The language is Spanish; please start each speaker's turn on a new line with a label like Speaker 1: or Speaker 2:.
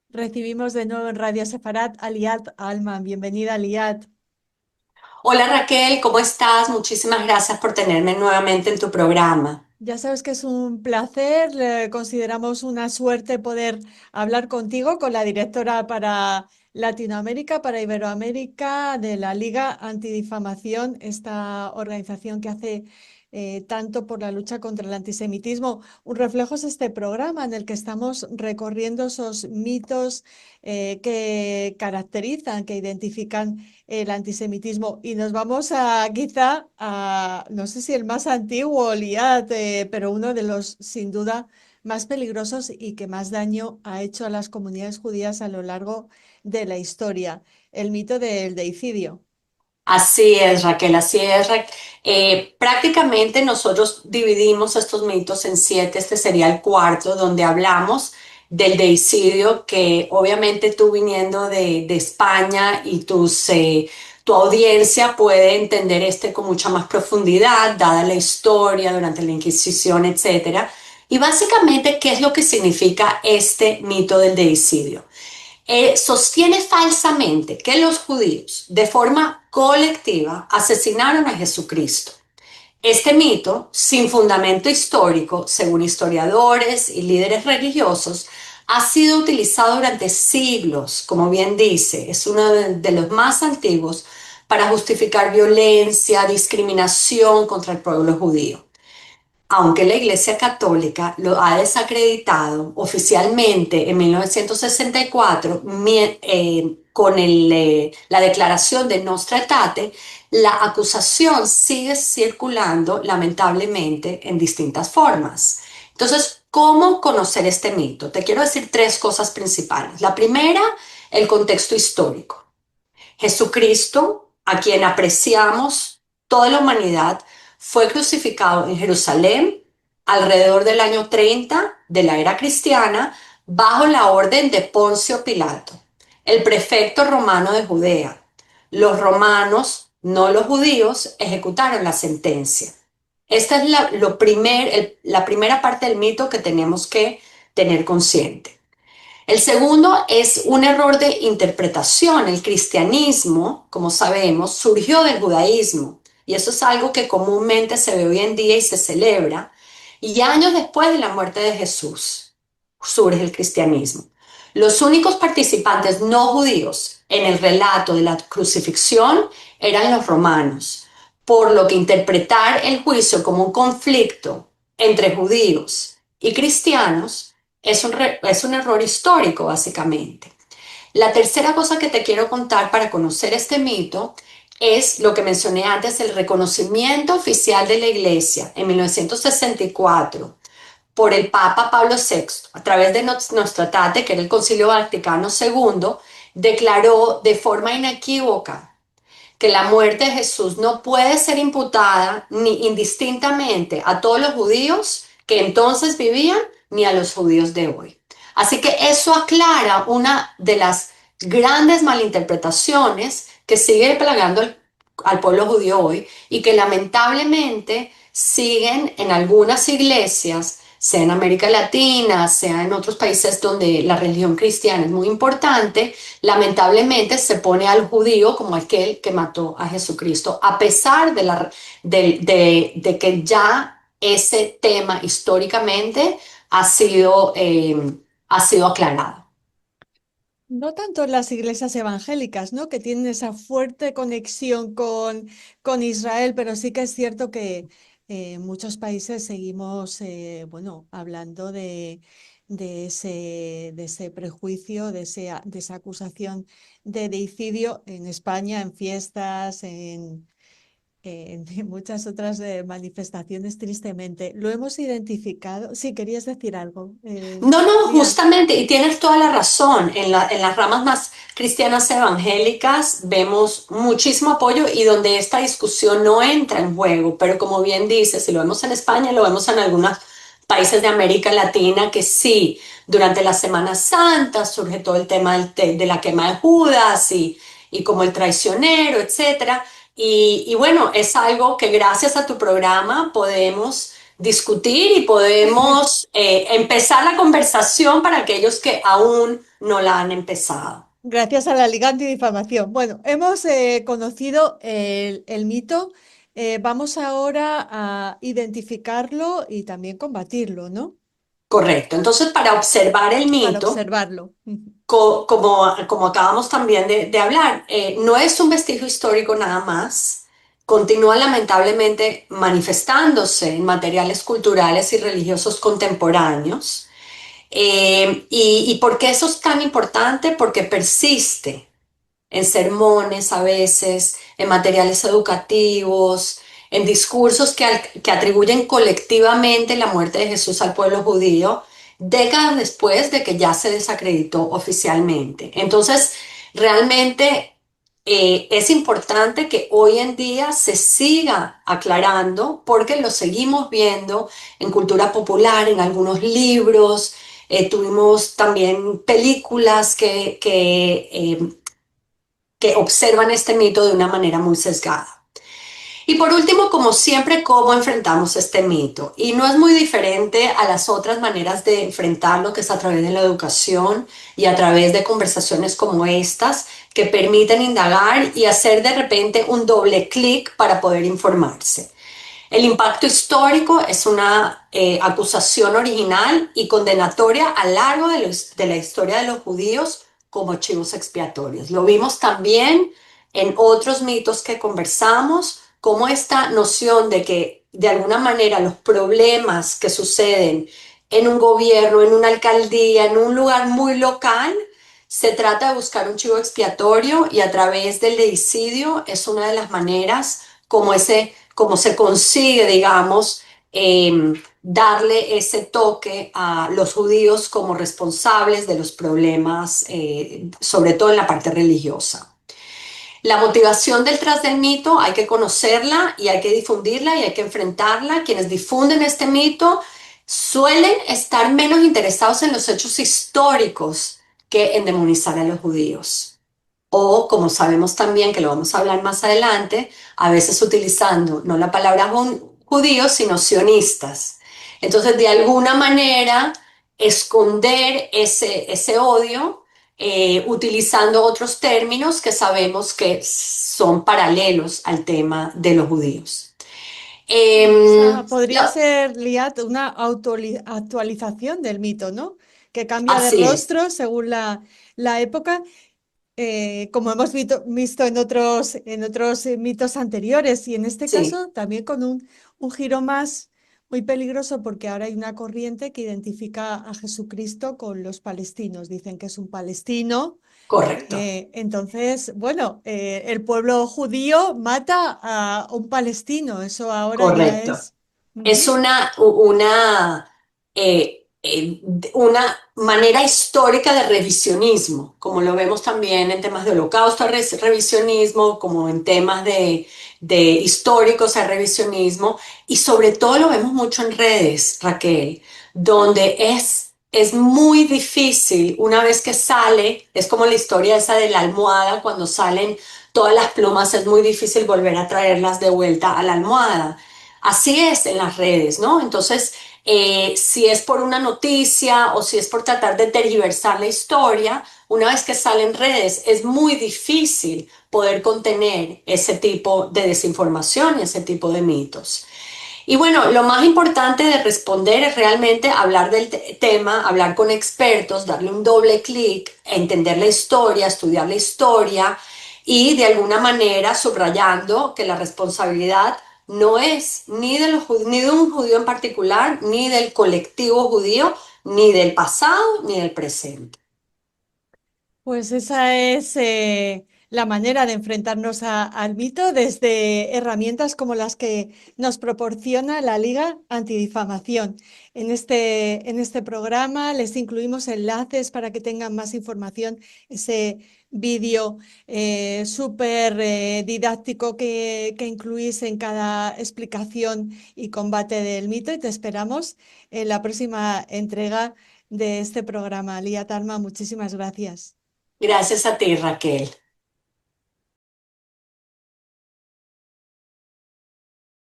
Speaker 1: Recibimos de nuevo en Radio Sefarat a Liat Alman. Bienvenida, Liat.
Speaker 2: Hola Raquel, ¿cómo estás? Muchísimas gracias por tenerme nuevamente en tu programa.
Speaker 1: Ya sabes que es un placer, consideramos una suerte poder hablar contigo, con la directora para Latinoamérica, para Iberoamérica de la Liga Antidifamación, esta organización que hace tanto por la lucha contra el antisemitismo. Un reflejo es este programa en el que estamos recorriendo esos mitos que caracterizan, que identifican el antisemitismo. Y nos vamos a quizá a, no sé si el más antiguo, Liat, pero uno de los sin duda más peligrosos y que más daño ha hecho a las comunidades judías a lo largo de la historia, el mito del deicidio.
Speaker 2: Así es, Raquel, así es. Prácticamente nosotros dividimos estos mitos en siete, este sería el cuarto, donde hablamos del deicidio, que obviamente tú viniendo de España y tu audiencia puede entender este con mucha más profundidad, dada la historia durante la Inquisición, etcétera. Y básicamente, ¿qué es lo que significa este mito del deicidio? Sostiene falsamente que los judíos de forma colectiva asesinaron a Jesucristo. Este mito, sin fundamento histórico, según historiadores y líderes religiosos, ha sido utilizado durante siglos, como bien dice, es uno de los más antiguos para justificar violencia, discriminación contra el pueblo judío. Aunque la Iglesia Católica lo ha desacreditado oficialmente en 1964 con la declaración de Nostra Aetate, la acusación sigue circulando lamentablemente en distintas formas. Entonces, ¿cómo conocer este mito? Te quiero decir tres cosas principales. La primera, el contexto histórico. Jesucristo, a quien apreciamos toda la humanidad, fue crucificado en Jerusalén alrededor del año 30 de la era cristiana bajo la orden de Poncio Pilato, el prefecto romano de Judea. Los romanos, no los judíos, ejecutaron la sentencia. Esta es la primera parte del mito que tenemos que tener consciente. El segundo es un error de interpretación. El cristianismo, como sabemos, surgió del judaísmo y eso es algo que comúnmente se ve hoy en día y se celebra. Y años después de la muerte de Jesús surge el cristianismo. Los únicos participantes no judíos en el relato de la crucifixión eran los romanos, por lo que interpretar el juicio como un conflicto entre judíos y cristianos es un error histórico, básicamente. La tercera cosa que te quiero contar para conocer este mito es lo que mencioné antes, el reconocimiento oficial de la Iglesia en 1964 por el Papa Pablo VI, a través de Nostra Aetate, que era el Concilio Vaticano II, declaró de forma inequívoca que la muerte de Jesús no puede ser imputada ni indistintamente a todos los judíos que entonces vivían ni a los judíos de hoy. Así que eso aclara una de las grandes malinterpretaciones que sigue plagando al pueblo judío hoy y que lamentablemente siguen en algunas iglesias, sea en América Latina, sea en otros países donde la religión cristiana es muy importante. Lamentablemente se pone al judío como aquel que mató a Jesucristo, a pesar de que ya ese tema históricamente ha sido aclarado.
Speaker 1: No tanto en las iglesias evangélicas, ¿no? Que tienen esa fuerte conexión con Israel, pero sí que es cierto que en muchos países seguimos, bueno, hablando de ese prejuicio, de esa acusación de deicidio en España, en fiestas, en muchas otras manifestaciones, tristemente. Lo hemos identificado. Sí, querías decir algo,
Speaker 2: No, no,
Speaker 1: Liat.
Speaker 2: justamente, y tienes toda la razón. En las ramas más cristianas evangélicas vemos muchísimo apoyo y donde esta discusión no entra en juego, pero como bien dices, si lo vemos en España, lo vemos en algunos países de América Latina que sí, durante la Semana Santa surge todo el tema de la quema de Judas y como el traicionero, etcétera. Y bueno, es algo que gracias a tu programa podemos discutir y podemos empezar la conversación para aquellos que aún no la han empezado.
Speaker 1: Gracias a la Liga Antidifamación. Bueno, hemos conocido el mito. Vamos ahora a identificarlo y también combatirlo, ¿no?
Speaker 2: Correcto. Entonces, para observar el
Speaker 1: Para
Speaker 2: mito,
Speaker 1: observarlo.
Speaker 2: como acabamos también de hablar, no es un vestigio histórico nada más. Continúa lamentablemente manifestándose en materiales culturales y religiosos contemporáneos. ¿Y por qué eso es tan importante? Porque persiste en sermones a veces, en materiales educativos, en discursos que atribuyen colectivamente la muerte de Jesús al pueblo judío, décadas después de que ya se desacreditó oficialmente. Entonces, realmente es importante que hoy en día se siga aclarando porque lo seguimos viendo en cultura popular, en algunos libros. Tuvimos también películas que observan este mito de una manera muy sesgada. Y por último, como siempre, ¿cómo enfrentamos este mito? Y no es muy diferente a las otras maneras de enfrentarlo, que es a través de la educación y a través de conversaciones como estas, que permiten indagar y hacer de repente un doble clic para poder informarse. El impacto histórico es una acusación original y condenatoria a lo largo de la historia de los judíos como chivos expiatorios. Lo vimos también en otros mitos que conversamos, como esta noción de que de alguna manera los problemas que suceden en un gobierno, en una alcaldía, en un lugar muy local, se trata de buscar un chivo expiatorio y a través del deicidio es una de las maneras como se consigue, digamos, darle ese toque a los judíos como responsables de los problemas, sobre todo en la parte religiosa. La motivación detrás del mito hay que conocerla y hay que difundirla y hay que enfrentarla. Quienes difunden este mito suelen estar menos interesados en los hechos históricos que en demonizar a los judíos. O, como sabemos también, que lo vamos a hablar más adelante, a veces utilizando no la palabra judíos, sino sionistas. Entonces, de alguna manera, esconder ese odio utilizando otros términos que sabemos que son paralelos al tema de los judíos.
Speaker 1: O sea, podría
Speaker 2: La-
Speaker 1: ser, Liat, una actualización del mito, ¿no? Que cambia de
Speaker 2: Así es,
Speaker 1: rostro según la época, como hemos visto en otros mitos anteriores. Y en este
Speaker 2: sí,
Speaker 1: caso también con un giro más muy peligroso porque ahora hay una corriente que identifica a Jesucristo con los palestinos. Dicen que es un palestino.
Speaker 2: correcto.
Speaker 1: Entonces, bueno, el pueblo judío mata a un palestino, eso ahora ya
Speaker 2: Correcto.
Speaker 1: es.
Speaker 2: Es
Speaker 1: Ujú.
Speaker 2: una manera histórica de revisionismo, como lo vemos también en temas de holocausto, revisionismo, como en temas de históricos a revisionismo, y sobre todo lo vemos mucho en redes, Raquel, donde es muy difícil una vez que sale, es como la historia esa de la almohada, cuando salen todas las plumas, es muy difícil volver a traerlas de vuelta a la almohada. Así es en las redes, ¿no? Entonces, si es por una noticia o si es por tratar de tergiversar la historia, una vez que salen redes, es muy difícil poder contener ese tipo de desinformación y ese tipo de mitos. Y bueno, lo más importante de responder es realmente hablar del tema, hablar con expertos, darle un doble clic, entender la historia, estudiar la historia y de alguna manera subrayando que la responsabilidad no es ni de un judío en particular, ni del colectivo judío, ni del pasado, ni del presente.
Speaker 1: Pues esa es la manera de enfrentarnos al mito desde herramientas como las que nos proporciona la Liga Antidifamación. En este programa les incluimos enlaces para que tengan más información, ese vídeo súper didáctico que incluís en cada explicación y combate del mito y te esperamos en la próxima entrega de este programa. Lía Talma, muchísimas gracias.
Speaker 2: Gracias a ti, Raquel.